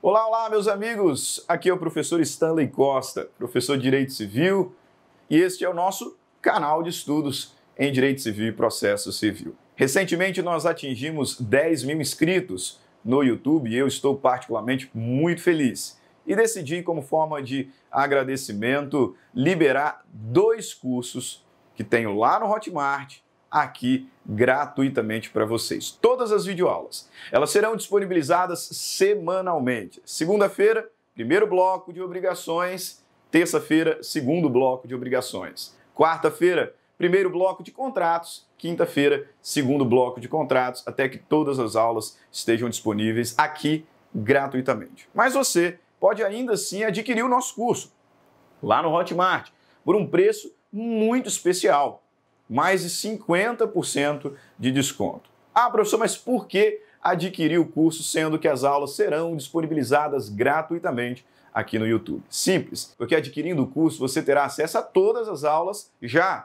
Olá, olá, meus amigos! Aqui é o professor Stanley Costa, professor de Direito Civil, e este é o nosso canal de estudos em Direito Civil e Processo Civil. Recentemente nós atingimos 10 mil inscritos no YouTube e eu estou particularmente muito feliz. E decidi, como forma de agradecimento, liberar 2 cursos que tenho lá no Hotmart, aqui gratuitamente para vocês. Todas as videoaulas. Elas serão disponibilizadas semanalmente. Segunda-feira, primeiro bloco de obrigações. Terça-feira, segundo bloco de obrigações. Quarta-feira, primeiro bloco de contratos. Quinta-feira, segundo bloco de contratos, até que todas as aulas estejam disponíveis aqui gratuitamente. Mas você pode ainda assim adquirir o nosso curso lá no Hotmart por um preço muito especial. Mais de 50% de desconto. Ah, professor, mas por que adquirir o curso, sendo que as aulas serão disponibilizadas gratuitamente aqui no YouTube? Simples, porque adquirindo o curso você terá acesso a todas as aulas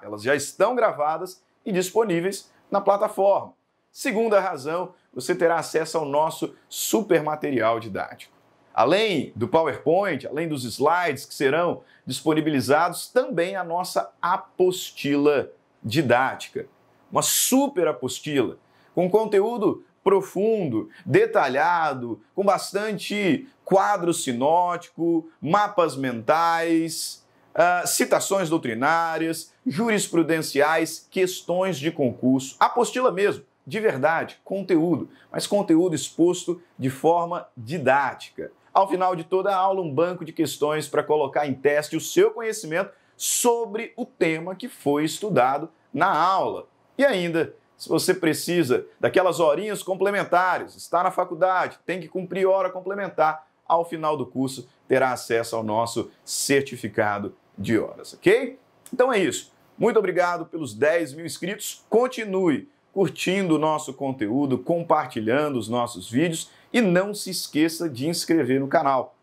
elas já estão gravadas e disponíveis na plataforma. Segunda razão, você terá acesso ao nosso super material didático. Além do PowerPoint, além dos slides que serão disponibilizados, também a nossa apostila didática, uma super apostila, com conteúdo profundo, detalhado, com bastante quadro sinótico, mapas mentais, citações doutrinárias, jurisprudenciais, questões de concurso, apostila mesmo, de verdade, conteúdo, mas conteúdo exposto de forma didática. Ao final de toda a aula, um banco de questões para colocar em teste o seu conhecimento sobre o tema que foi estudado na aula. E ainda, se você precisa daquelas horinhas complementares, está na faculdade, tem que cumprir hora complementar, ao final do curso terá acesso ao nosso certificado de horas, ok? Então é isso. Muito obrigado pelos 10 mil inscritos. Continue curtindo o nosso conteúdo, compartilhando os nossos vídeos e não se esqueça de inscrever no canal.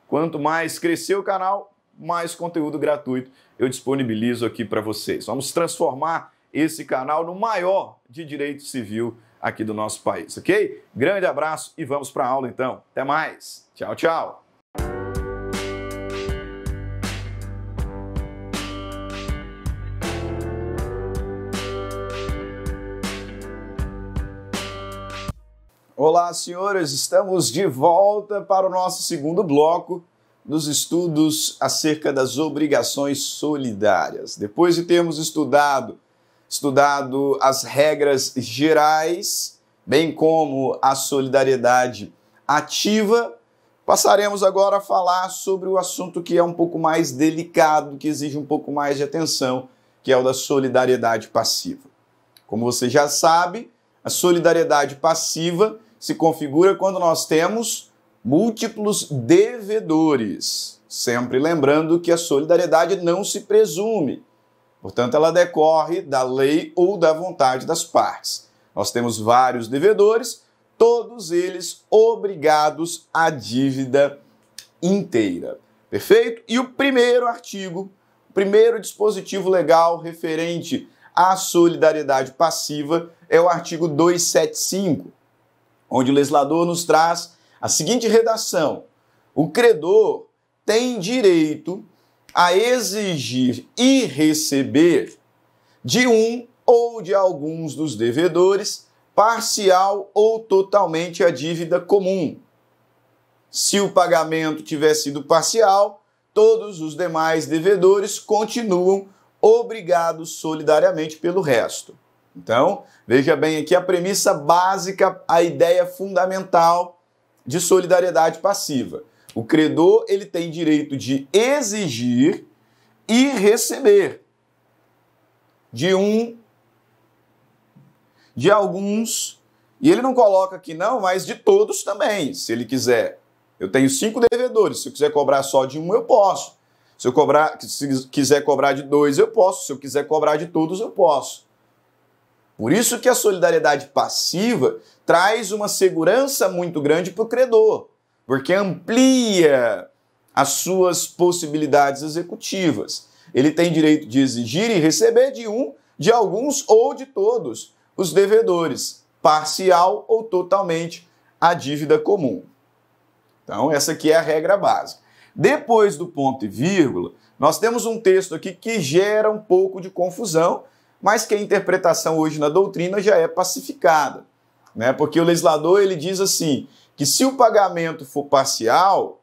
Quanto mais crescer o canal, mais conteúdo gratuito eu disponibilizo aqui para vocês. Vamos transformar esse canal no maior de direito civil aqui do nosso país, ok? Grande abraço e vamos para a aula então. Até mais. Tchau, tchau. Olá, senhores, estamos de volta para o nosso segundo bloco dos estudos acerca das obrigações solidárias. Depois de termos estudado as regras gerais, bem como a solidariedade ativa, passaremos agora a falar sobre o assunto que é um pouco mais delicado, que exige um pouco mais de atenção, que é o da solidariedade passiva. Como você já sabe, a solidariedade passiva se configura quando nós temos múltiplos devedores. Sempre lembrando que a solidariedade não se presume. Portanto, ela decorre da lei ou da vontade das partes. Nós temos vários devedores, todos eles obrigados à dívida inteira. Perfeito? E o primeiro artigo, o primeiro dispositivo legal referente à solidariedade passiva é o artigo 275, onde o legislador nos traz a seguinte redação: o credor tem direito a exigir e receber de um ou de alguns dos devedores parcial ou totalmente a dívida comum. Se o pagamento tiver sido parcial, todos os demais devedores continuam obrigados solidariamente pelo resto. Então, veja bem aqui a premissa básica, a ideia fundamental de solidariedade passiva. O credor ele tem direito de exigir e receber de um, de alguns, e ele não coloca aqui não, mas de todos também, se ele quiser. Eu tenho 5 devedores, se eu quiser cobrar só de um, eu posso. Se quiser cobrar de 2, eu posso. Se eu quiser cobrar de todos, eu posso. Por isso que a solidariedade passiva traz uma segurança muito grande para o credor, porque amplia as suas possibilidades executivas. Ele tem direito de exigir e receber de um, de alguns ou de todos os devedores, parcial ou totalmente a dívida comum. Então, essa aqui é a regra básica. Depois do ponto e vírgula, nós temos um texto aqui que gera um pouco de confusão, mas que a interpretação hoje na doutrina já é pacificada, né? Porque o legislador ele diz assim, que se o pagamento for parcial,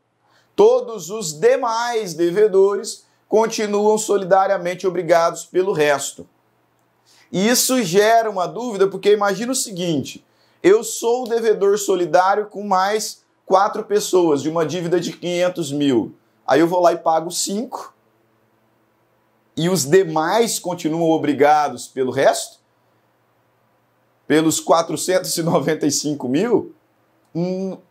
todos os demais devedores continuam solidariamente obrigados pelo resto. E isso gera uma dúvida, porque imagina o seguinte, eu sou o devedor solidário com mais 4 pessoas de uma dívida de 500 mil. Aí eu vou lá e pago 5 e os demais continuam obrigados pelo resto? Pelos 495 mil?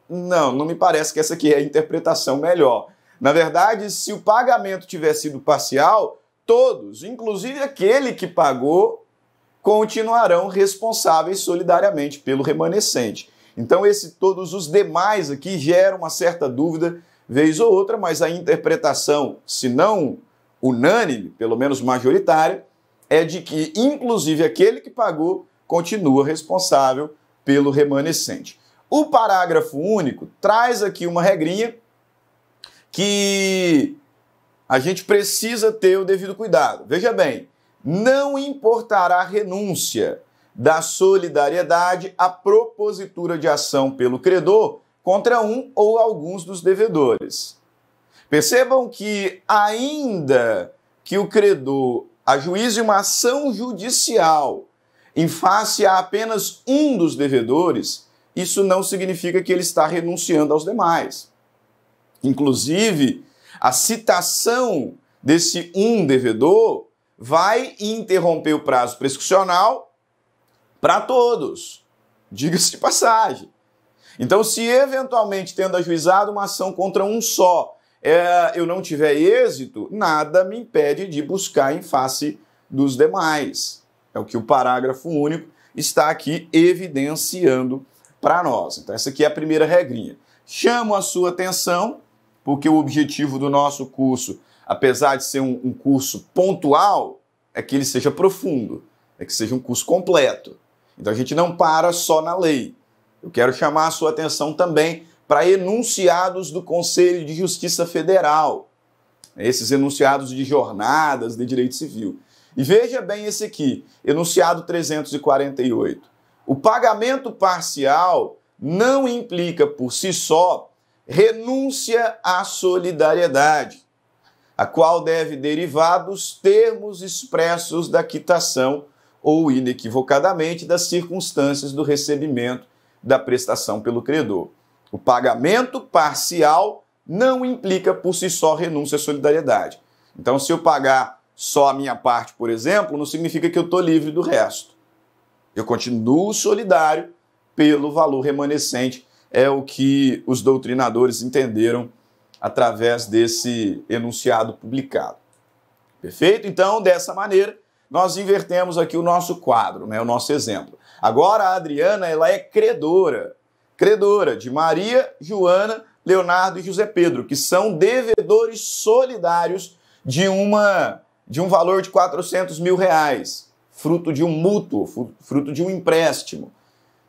Não me parece que essa aqui é a interpretação melhor. Na verdade, se o pagamento tiver sido parcial, todos, inclusive aquele que pagou, continuarão responsáveis solidariamente pelo remanescente. Então, todos os demais aqui geram uma certa dúvida, vez ou outra, mas a interpretação, se não unânime, pelo menos majoritária, é de que, inclusive, aquele que pagou continua responsável pelo remanescente. O parágrafo único traz aqui uma regrinha que a gente precisa ter o devido cuidado. Veja bem, não importará renúncia da solidariedade à propositura de ação pelo credor contra um ou alguns dos devedores. Percebam que, ainda que o credor ajuize uma ação judicial em face a apenas um dos devedores, isso não significa que ele está renunciando aos demais. Inclusive, a citação desse um devedor vai interromper o prazo prescricional para todos, diga-se de passagem. Então, se eventualmente, tendo ajuizado uma ação contra um só, eu não tiver êxito, nada me impede de buscar em face dos demais. É o que o parágrafo único está aqui evidenciando para nós. Então, essa aqui é a primeira regrinha. Chamo a sua atenção, porque o objetivo do nosso curso, apesar de ser um curso pontual, é que ele seja profundo, é que seja um curso completo. Então, a gente não para só na lei. Eu quero chamar a sua atenção também para enunciados do Conselho de Justiça Federal, esses enunciados de jornadas de direito civil. E veja bem esse aqui, enunciado 348. O pagamento parcial não implica por si só renúncia à solidariedade, a qual deve derivar dos termos expressos da quitação ou inequivocadamente das circunstâncias do recebimento da prestação pelo credor. O pagamento parcial não implica por si só renúncia à solidariedade. Então, se eu pagar só a minha parte, por exemplo, não significa que eu estou livre do resto. Eu continuo solidário pelo valor remanescente, é o que os doutrinadores entenderam através desse enunciado publicado. Perfeito? Então, dessa maneira, nós invertemos aqui o nosso quadro, né, o nosso exemplo. Agora, a Adriana ela é credora de Maria, Joana, Leonardo e José Pedro, que são devedores solidários de um valor de 400 mil reais, fruto de um mútuo, fruto de um empréstimo.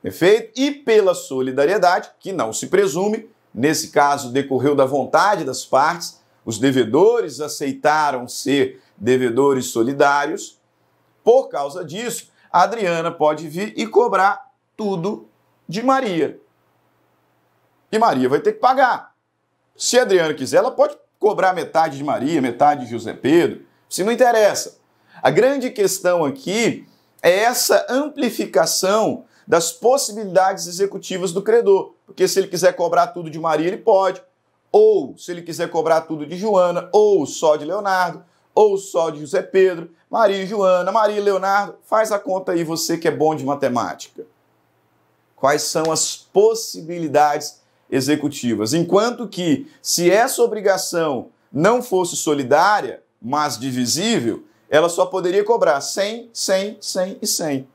Perfeito? E pela solidariedade, que não se presume, nesse caso decorreu da vontade das partes, os devedores aceitaram ser devedores solidários. Por causa disso, a Adriana pode vir e cobrar tudo de Maria. E Maria vai ter que pagar. Se a Adriana quiser, ela pode cobrar metade de Maria, metade de José Pedro. Isso não interessa. A grande questão aqui é essa amplificação das possibilidades executivas do credor. Porque se ele quiser cobrar tudo de Maria, ele pode. Ou se ele quiser cobrar tudo de Joana, ou só de Leonardo, ou só de José Pedro, Maria e Joana, Maria e Leonardo, faz a conta aí, você que é bom de matemática. Quais são as possibilidades executivas? Enquanto que, se essa obrigação não fosse solidária, mas divisível, ela só poderia cobrar 100, 100, 100 e 100.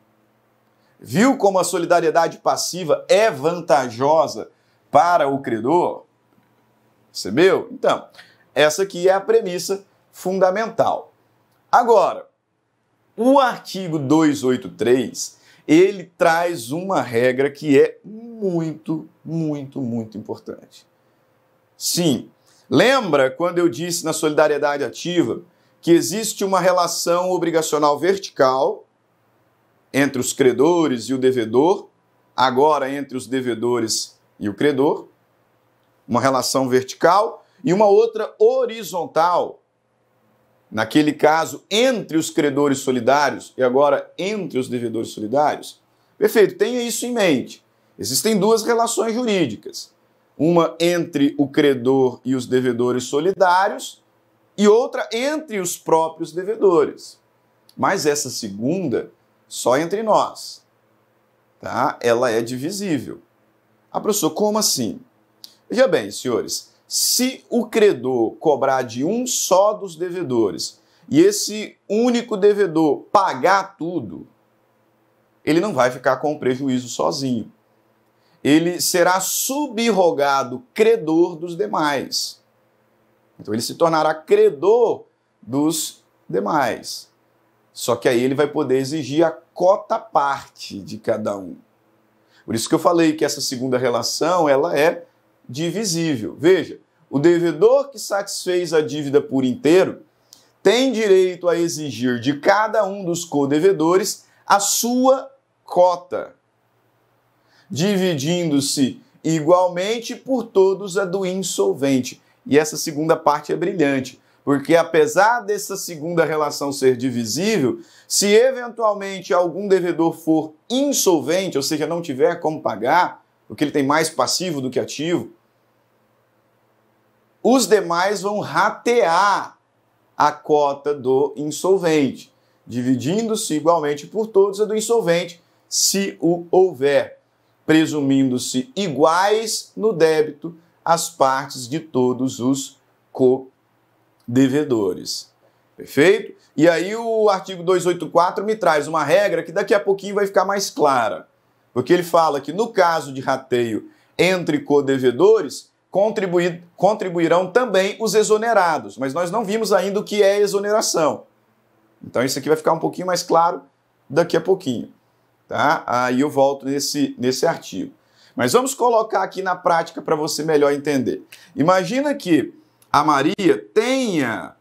Viu como a solidariedade passiva é vantajosa para o credor? Percebeu? Então, essa aqui é a premissa fundamental. Agora, o artigo 283, ele traz uma regra que é muito, muito, muito importante. Sim. Lembra quando eu disse na solidariedade ativa que existe uma relação obrigacional vertical entre os credores e o devedor, agora entre os devedores e o credor, uma relação vertical, e uma outra horizontal, naquele caso, entre os credores solidários e agora entre os devedores solidários? Perfeito, tenha isso em mente. Existem duas relações jurídicas, uma entre o credor e os devedores solidários e outra entre os próprios devedores. Mas essa segunda, só entre nós, tá? Ela é divisível. Ah, professor, como assim? Veja bem, senhores, se o credor cobrar de um só dos devedores e esse único devedor pagar tudo, ele não vai ficar com o prejuízo sozinho. Ele será subrogado credor dos demais. Então ele se tornará credor dos demais. Só que aí ele vai poder exigir a cota parte de cada um. Por isso que eu falei que essa segunda relação ela é divisível. Veja, o devedor que satisfez a dívida por inteiro tem direito a exigir de cada um dos codevedores a sua cota, dividindo-se igualmente por todos a do insolvente. E essa segunda parte é brilhante, porque apesar dessa segunda relação ser divisível, se eventualmente algum devedor for insolvente, ou seja, não tiver como pagar, porque ele tem mais passivo do que ativo, os demais vão ratear a cota do insolvente, dividindo-se igualmente por todos a do insolvente, se o houver, presumindo-se iguais no débito as partes de todos os co-devedores. Perfeito? E aí o artigo 284 me traz uma regra que daqui a pouquinho vai ficar mais clara. Porque ele fala que no caso de rateio entre co-devedores, contribuirão também os exonerados. Mas nós não vimos ainda o que é exoneração. Então isso aqui vai ficar um pouquinho mais claro daqui a pouquinho. Tá? Aí eu volto nesse artigo. Mas vamos colocar aqui na prática para você melhor entender. Imagina que a Maria tenha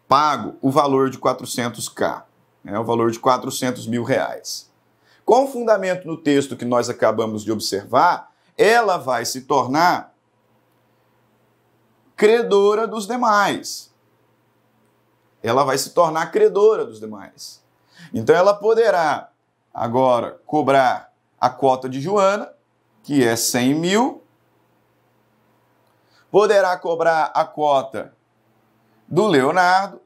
pago o valor de 400k, o valor de 400 mil reais. Com fundamento no texto que nós acabamos de observar, ela vai se tornar credora dos demais. Ela vai se tornar credora dos demais. Então ela poderá agora cobrar a cota de Joana, que é 100 mil, poderá cobrar a cota do Leonardo,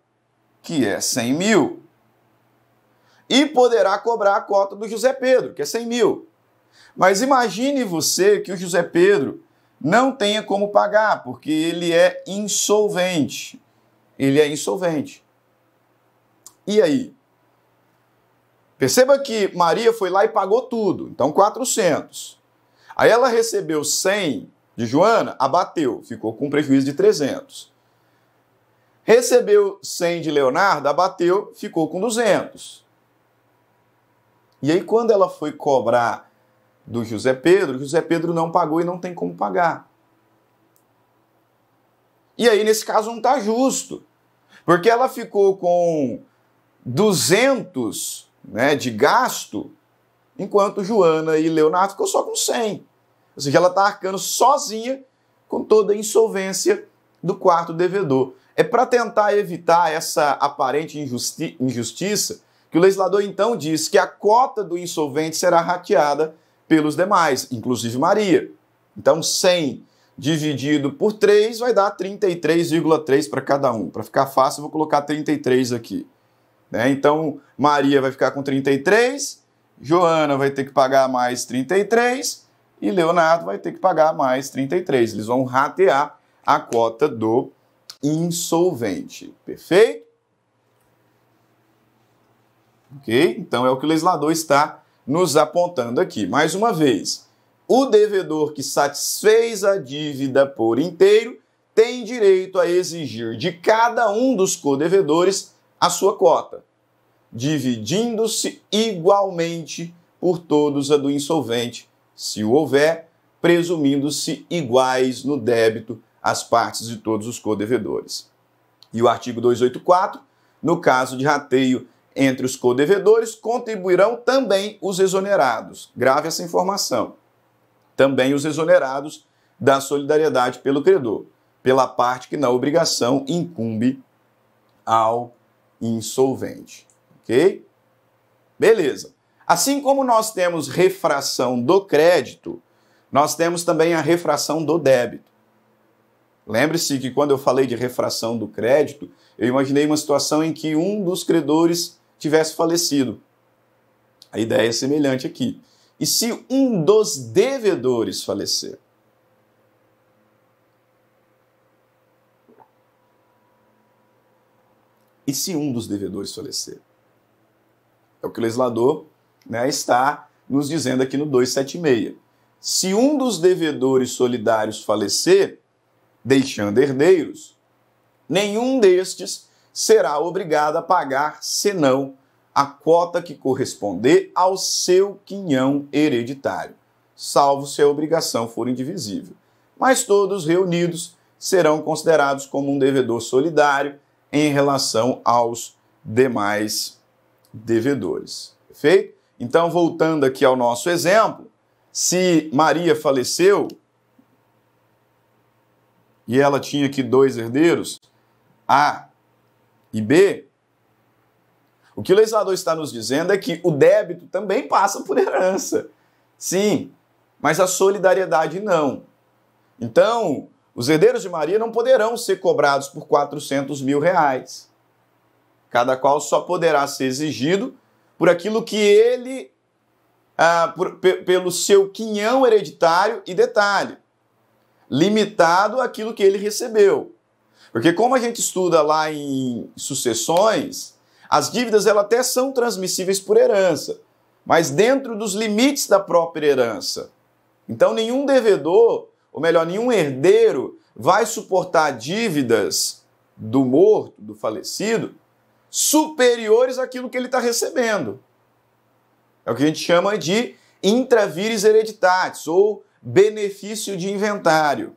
que é 100 mil, e poderá cobrar a cota do José Pedro, que é 100 mil. Mas imagine você que o José Pedro não tenha como pagar, porque ele é insolvente. Ele é insolvente. E aí? Perceba que Maria foi lá e pagou tudo, então 400. Aí ela recebeu 100 de Joana, abateu, ficou com um prejuízo de 300. Recebeu 100 de Leonardo, abateu, ficou com 200. E aí quando ela foi cobrar do José Pedro não pagou e não tem como pagar. E aí nesse caso não está justo, porque ela ficou com 200 de gasto, enquanto Joana e Leonardo ficou só com 100. Ou seja, ela está arcando sozinha com toda a insolvência do quarto devedor. É para tentar evitar essa aparente injustiça que o legislador então diz que a cota do insolvente será rateada pelos demais, inclusive Maria. Então 100 dividido por 3 vai dar 33,3 para cada um. Para ficar fácil, eu vou colocar 33 aqui. Então Maria vai ficar com 33, Joana vai ter que pagar mais 33 e Leonardo vai ter que pagar mais 33. Eles vão ratear a cota do insolvente. Perfeito? Ok? Então é o que o legislador está nos apontando aqui. Mais uma vez, o devedor que satisfez a dívida por inteiro tem direito a exigir de cada um dos codevedores a sua cota, dividindo-se igualmente por todos a do insolvente, se o houver, presumindo-se iguais no débito as partes de todos os codevedores. E o artigo 284, no caso de rateio entre os codevedores, contribuirão também os exonerados. Grave essa informação. Também os exonerados da solidariedade pelo credor, pela parte que na obrigação incumbe ao insolvente. Ok? Beleza. Assim como nós temos refração do crédito, nós temos também a refração do débito. Lembre-se que quando eu falei de refração do crédito, eu imaginei uma situação em que um dos credores tivesse falecido. A ideia é semelhante aqui. E se um dos devedores falecer? E se um dos devedores falecer? É o que o legislador, né, está nos dizendo aqui no 276. Se um dos devedores solidários falecer, deixando herdeiros, nenhum destes será obrigado a pagar, senão a quota que corresponder ao seu quinhão hereditário, salvo se a obrigação for indivisível. Mas todos reunidos serão considerados como um devedor solidário em relação aos demais devedores. Perfeito? Então, voltando aqui ao nosso exemplo, se Maria faleceu e ela tinha aqui dois herdeiros, A e B, o que o legislador está nos dizendo é que o débito também passa por herança. Sim, mas a solidariedade não. Então, os herdeiros de Maria não poderão ser cobrados por 400 mil reais. Cada qual só poderá ser exigido por aquilo que ele, pelo seu quinhão hereditário e detalhe, limitado àquilo que ele recebeu. Porque como a gente estuda lá em sucessões, as dívidas elas até são transmissíveis por herança, mas dentro dos limites da própria herança. Então nenhum devedor, ou melhor, nenhum herdeiro vai suportar dívidas do morto, do falecido, superiores àquilo que ele está recebendo. É o que a gente chama de intravires hereditatis, ou benefício de inventário.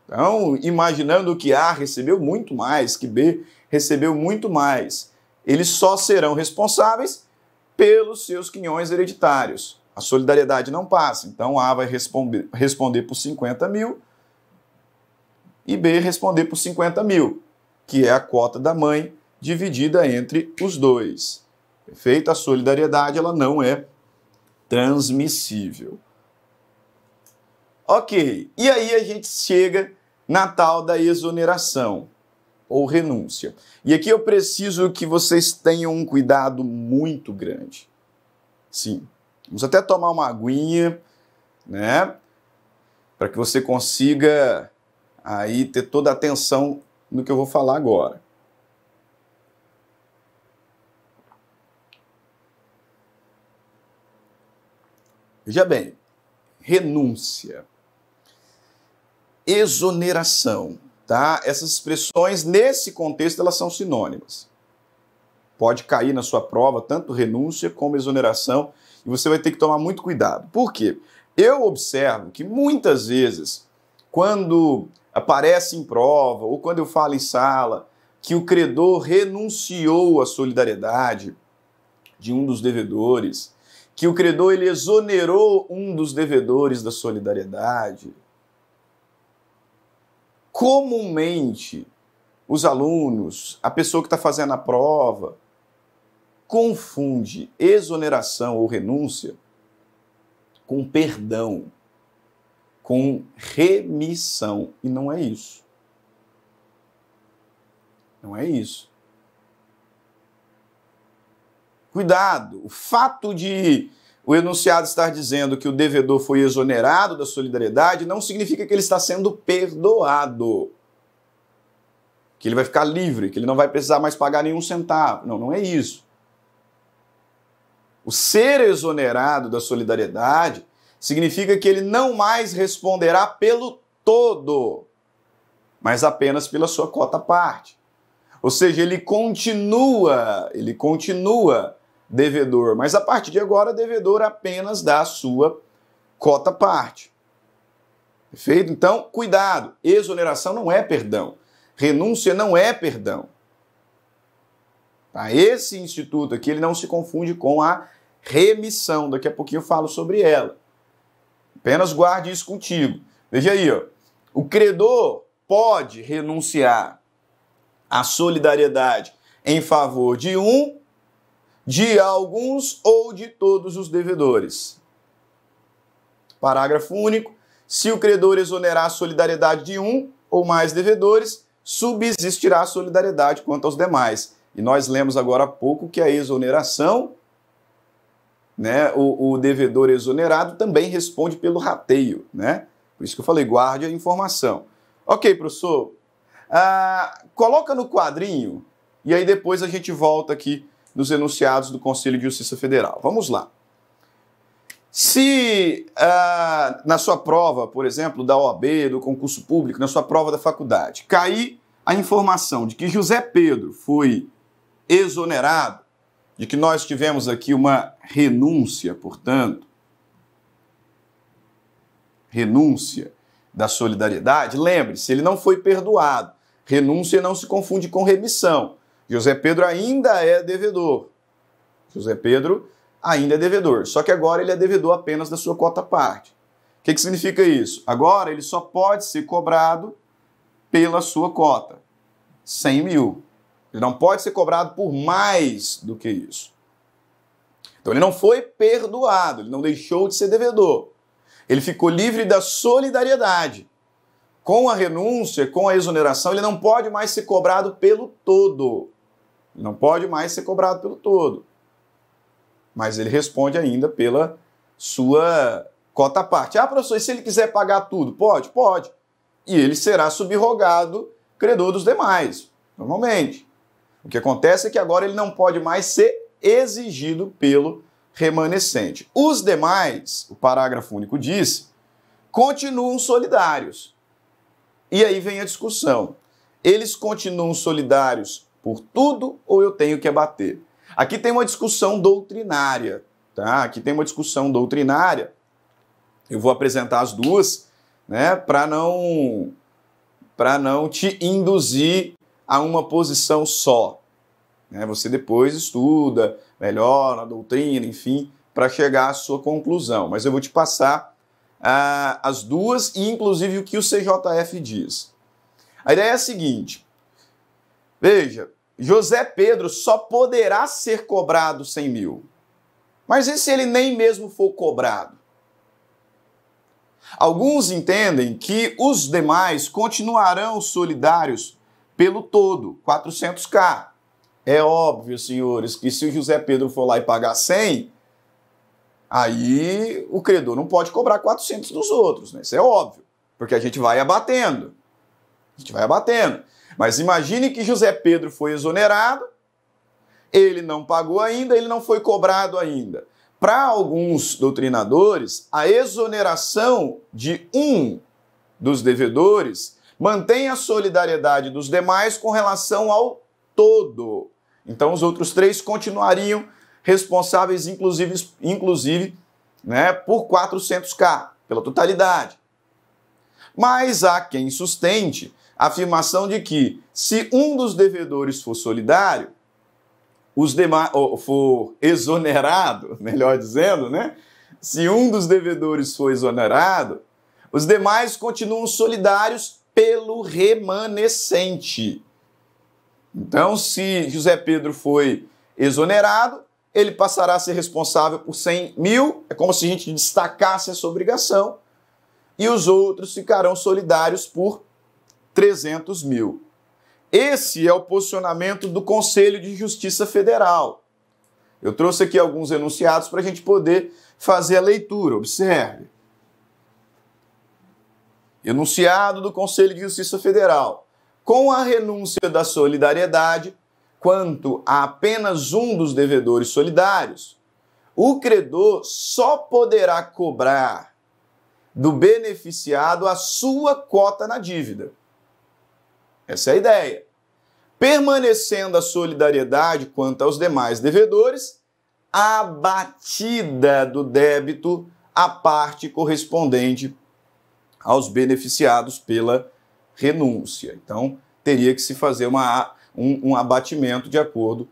Então, imaginando que A recebeu muito mais, que B recebeu muito mais, eles só serão responsáveis pelos seus quinhões hereditários. A solidariedade não passa. Então, A vai responder por 50 mil e B responder por 50 mil, que é a cota da mãe dividida entre os dois. Perfeito? A solidariedade ela não é transmissível. Ok, e aí a gente chega na tal da exoneração ou renúncia. E aqui eu preciso que vocês tenham um cuidado muito grande. Sim, vamos até tomar uma aguinha, né? Para que você consiga aí ter toda a atenção no que eu vou falar agora. Veja bem, renúncia, exoneração, tá? Essas expressões, nesse contexto, elas são sinônimas. Pode cair na sua prova tanto renúncia como exoneração e você vai ter que tomar muito cuidado. Por quê? Eu observo que muitas vezes, quando aparece em prova ou quando eu falo em sala que o credor renunciou à solidariedade de um dos devedores, que o credor ele exonerou um dos devedores da solidariedade, comumente os alunos, a pessoa que está fazendo a prova, confunde exoneração ou renúncia com perdão, com remissão. E não é isso. Não é isso. Cuidado, o fato de o enunciado estar dizendo que o devedor foi exonerado da solidariedade não significa que ele está sendo perdoado, que ele vai ficar livre, que ele não vai precisar mais pagar nenhum centavo. Não, não é isso. O ser exonerado da solidariedade significa que ele não mais responderá pelo todo, mas apenas pela sua cota parte. Ou seja, ele continua devedor, mas a partir de agora devedor apenas da sua cota parte. Perfeito? Então, cuidado. Exoneração não é perdão. Renúncia não é perdão. Tá? Esse instituto aqui, ele não se confunde com a remissão. Daqui a pouquinho eu falo sobre ela. Apenas guarde isso contigo. Veja aí, ó. O credor pode renunciar à solidariedade em favor de um, de alguns ou de todos os devedores. Parágrafo único. Se o credor exonerar a solidariedade de um ou mais devedores, subsistirá a solidariedade quanto aos demais. E nós lemos agora há pouco que a exoneração, né, o devedor exonerado também responde pelo rateio, né? Por isso que eu falei, guarde a informação. Ok, professor. Coloca no quadrinho e aí depois a gente volta aqui nos enunciados do Conselho de Justiça Federal. Vamos lá. Se na sua prova, por exemplo, da OAB, do concurso público, na sua prova da faculdade, cair a informação de que José Pedro foi exonerado, de que nós tivemos aqui uma renúncia, portanto, renúncia da solidariedade, lembre-se, ele não foi perdoado. Renúncia não se confunde com remissão. José Pedro ainda é devedor. José Pedro ainda é devedor, só que agora ele é devedor apenas da sua quota parte. O que significa isso? Agora ele só pode ser cobrado pela sua cota, 100 mil. Ele não pode ser cobrado por mais do que isso. Então ele não foi perdoado, ele não deixou de ser devedor. Ele ficou livre da solidariedade. Com a renúncia, com a exoneração, ele não pode mais ser cobrado pelo todo. Ele não pode mais ser cobrado pelo todo. Mas ele responde ainda pela sua cota parte. Professor, e se ele quiser pagar tudo? Pode? Pode. E ele será subrogado credor dos demais, normalmente. O que acontece é que agora ele não pode mais ser exigido pelo remanescente. Os demais, o parágrafo único diz, continuam solidários. E aí vem a discussão. Eles continuam solidários por tudo ou eu tenho que abater? Aqui tem uma discussão doutrinária, tá? Aqui tem uma discussão doutrinária. Eu vou apresentar as duas, né, para não te induzir a uma posição só. Né? Você depois estuda melhor a doutrina, enfim, para chegar à sua conclusão. Mas eu vou te passar as duas e, inclusive, o que o CJF diz. A ideia é a seguinte. Veja, José Pedro só poderá ser cobrado 100 mil. Mas e se ele nem mesmo for cobrado? Alguns entendem que os demais continuarão solidários pelo todo, 400k. É óbvio, senhores, que se o José Pedro for lá e pagar 100, aí o credor não pode cobrar 400 dos outros, né? Isso é óbvio, porque a gente vai abatendo. A gente vai abatendo. Mas imagine que José Pedro foi exonerado, ele não pagou ainda, ele não foi cobrado ainda. Para alguns doutrinadores, a exoneração de um dos devedores mantém a solidariedade dos demais com relação ao todo. Então, os outros três continuariam responsáveis, inclusive, né, por 400k, pela totalidade. Mas há quem sustente a afirmação de que, se um dos devedores for solidário, os demais, ou for exonerado, melhor dizendo, né? Se um dos devedores for exonerado, os demais continuam solidários pelo remanescente. Então, se José Pedro foi exonerado, ele passará a ser responsável por 100 mil, é como se a gente destacasse essa obrigação, e os outros ficarão solidários por 300 mil. Esse é o posicionamento do Conselho de Justiça Federal. Eu trouxe aqui alguns enunciados para a gente poder fazer a leitura. Observe. Enunciado do Conselho de Justiça Federal. Com a renúncia da solidariedade, quanto a apenas um dos devedores solidários, o credor só poderá cobrar do beneficiado a sua cota na dívida. Essa é a ideia. Permanecendo a solidariedade quanto aos demais devedores, abatida do débito a parte correspondente aos beneficiados pela renúncia. Então, teria que se fazer um abatimento de acordo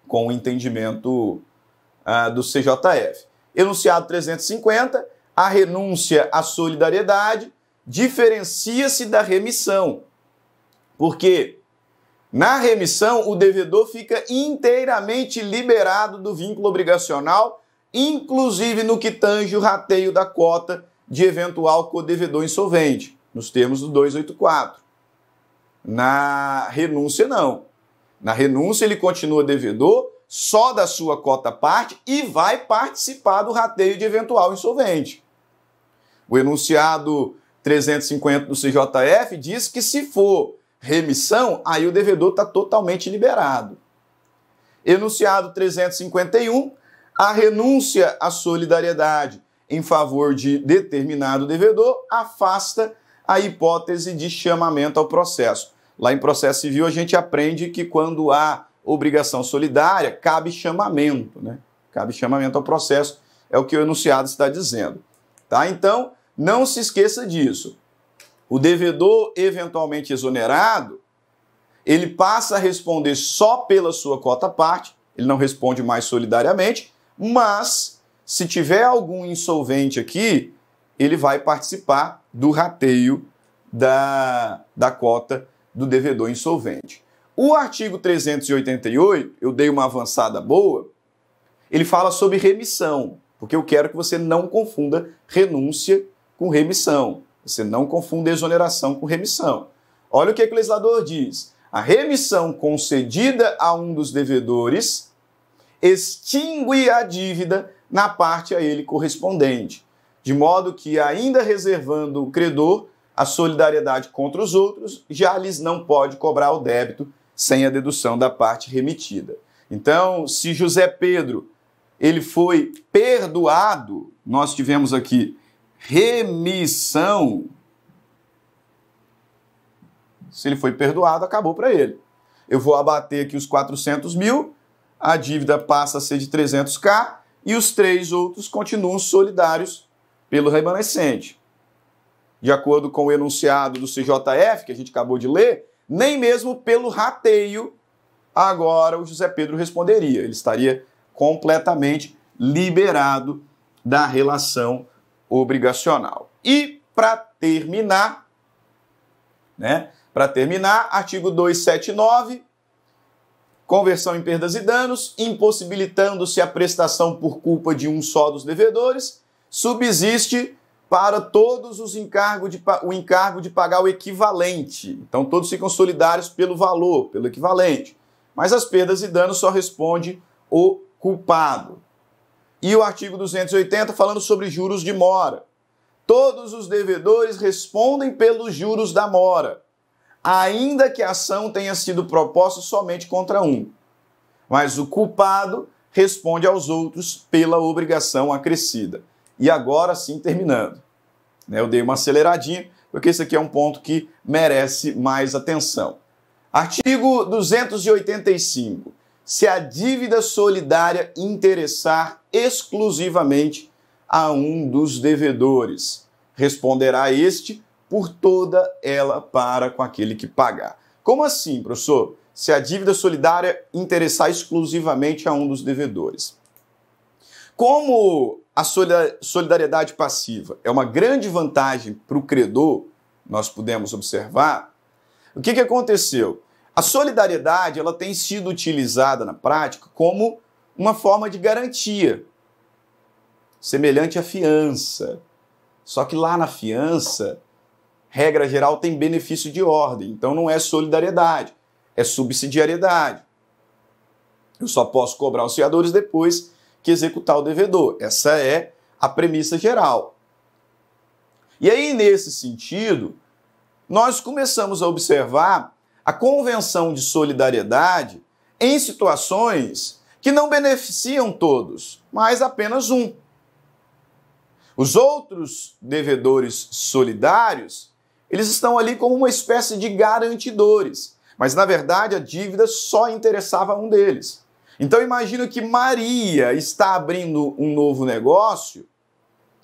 com o entendimento do CJF. Enunciado 350, a renúncia à solidariedade diferencia-se da remissão. Porque na remissão, o devedor fica inteiramente liberado do vínculo obrigacional, inclusive no que tange o rateio da cota de eventual codevedor insolvente, nos termos do 284. Na renúncia, não. Na renúncia, ele continua devedor só da sua cota parte e vai participar do rateio de eventual insolvente. O enunciado 350 do CJF diz que se for remissão, aí o devedor está totalmente liberado. Enunciado 351, a renúncia à solidariedade em favor de determinado devedor afasta a hipótese de chamamento ao processo. Lá em processo civil a gente aprende que quando há obrigação solidária, cabe chamamento, né? Cabe chamamento ao processo, é o que o enunciado está dizendo. Tá? Então, não se esqueça disso. O devedor eventualmente exonerado, ele passa a responder só pela sua cota parte, ele não responde mais solidariamente, mas se tiver algum insolvente aqui, ele vai participar do rateio da cota do devedor insolvente. O artigo 388, eu dei uma avançada boa, ele fala sobre remissão, porque eu quero que você não confunda renúncia com remissão. Você não confunda exoneração com remissão. Olha o que o legislador diz. A remissão concedida a um dos devedores extingue a dívida na parte a ele correspondente, de modo que, ainda reservando o credor a solidariedade contra os outros, já lhes não pode cobrar o débito sem a dedução da parte remitida. Então, se José Pedro ele foi perdoado, nós tivemos aqui remissão. Se ele foi perdoado, acabou para ele. Eu vou abater aqui os 400 mil, a dívida passa a ser de 300k e os 3 outros continuam solidários pelo remanescente. De acordo com o enunciado do CJF, que a gente acabou de ler, nem mesmo pelo rateio agora o José Pedro responderia. Ele estaria completamente liberado da relação obrigacional. E, para terminar, artigo 279, conversão em perdas e danos, impossibilitando-se a prestação por culpa de um só dos devedores, subsiste para todos o encargo de pagar o equivalente. Então, todos ficam solidários pelo valor, pelo equivalente. Mas as perdas e danos só responde o culpado. E o artigo 280 falando sobre juros de mora. Todos os devedores respondem pelos juros da mora, ainda que a ação tenha sido proposta somente contra um. Mas o culpado responde aos outros pela obrigação acrescida. E agora sim, terminando. Eu dei uma aceleradinha, porque esse aqui é um ponto que merece mais atenção. Artigo 285. Se a dívida solidária interessar exclusivamente a um dos devedores, responderá este por toda ela para com aquele que pagar. Como assim, professor? Se a dívida solidária interessar exclusivamente a um dos devedores. Como a solidariedade passiva é uma grande vantagem para o credor, nós pudemos observar, o que aconteceu? A solidariedade ela tem sido utilizada na prática como uma forma de garantia, semelhante à fiança. Só que lá na fiança, regra geral, tem benefício de ordem. Então não é solidariedade, é subsidiariedade. Eu só posso cobrar os fiadores depois que executar o devedor. Essa é a premissa geral. E aí, nesse sentido, nós começamos a observar a convenção de solidariedade em situações que não beneficiam todos, mas apenas um. Os outros devedores solidários, eles estão ali como uma espécie de garantidores, mas na verdade a dívida só interessava a um deles. Então imagina que Maria está abrindo um novo negócio,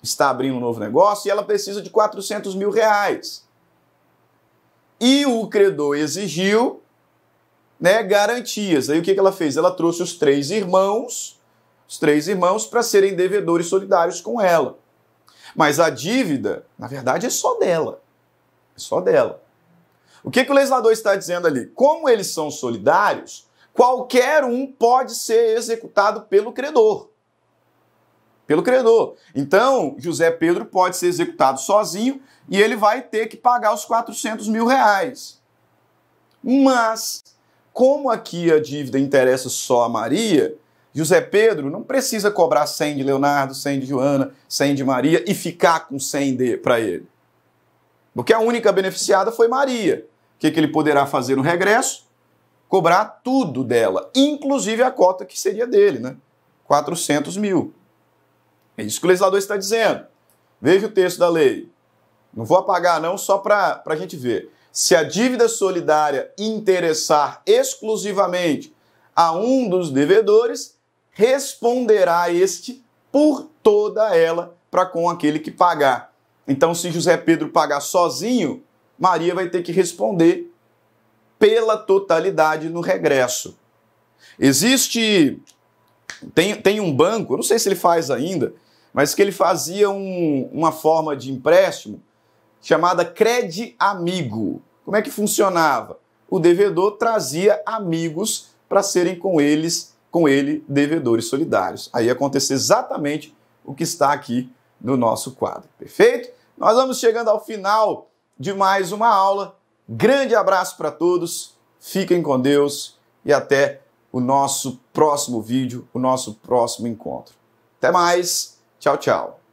está abrindo um novo negócio e ela precisa de 400 mil reais. E o credor exigiu, né, garantias. Aí o que ela fez? Ela trouxe os três irmãos para serem devedores solidários com ela. Mas a dívida, na verdade, é só dela. É só dela. O que o legislador está dizendo ali? Como eles são solidários, qualquer um pode ser executado pelo credor. Pelo credor. Então, José Pedro pode ser executado sozinho e ele vai ter que pagar os 400 mil reais. Mas, como aqui a dívida interessa só a Maria, José Pedro não precisa cobrar 100 de Leonardo, 100 de Joana, 100 de Maria e ficar com 100 para ele. Porque a única beneficiada foi Maria. O que ele poderá fazer no regresso? Cobrar tudo dela, inclusive a cota que seria dele, né? 400 mil. É isso que o legislador está dizendo. Veja o texto da lei. Não vou apagar não, só para a gente ver. Se a dívida solidária interessar exclusivamente a um dos devedores, responderá este por toda ela para com aquele que pagar. Então, se José Pedro pagar sozinho, Maria vai ter que responder pela totalidade no regresso. Tem um banco, eu não sei se ele faz ainda, mas que ele fazia uma forma de empréstimo chamada Crede-Amigo. Como é que funcionava? O devedor trazia amigos para serem com ele devedores solidários. Aí ia acontecer exatamente o que está aqui no nosso quadro. Perfeito? Nós vamos chegando ao final de mais uma aula. Grande abraço para todos, fiquem com Deus e até o nosso próximo vídeo, o nosso próximo encontro. Até mais, tchau, tchau.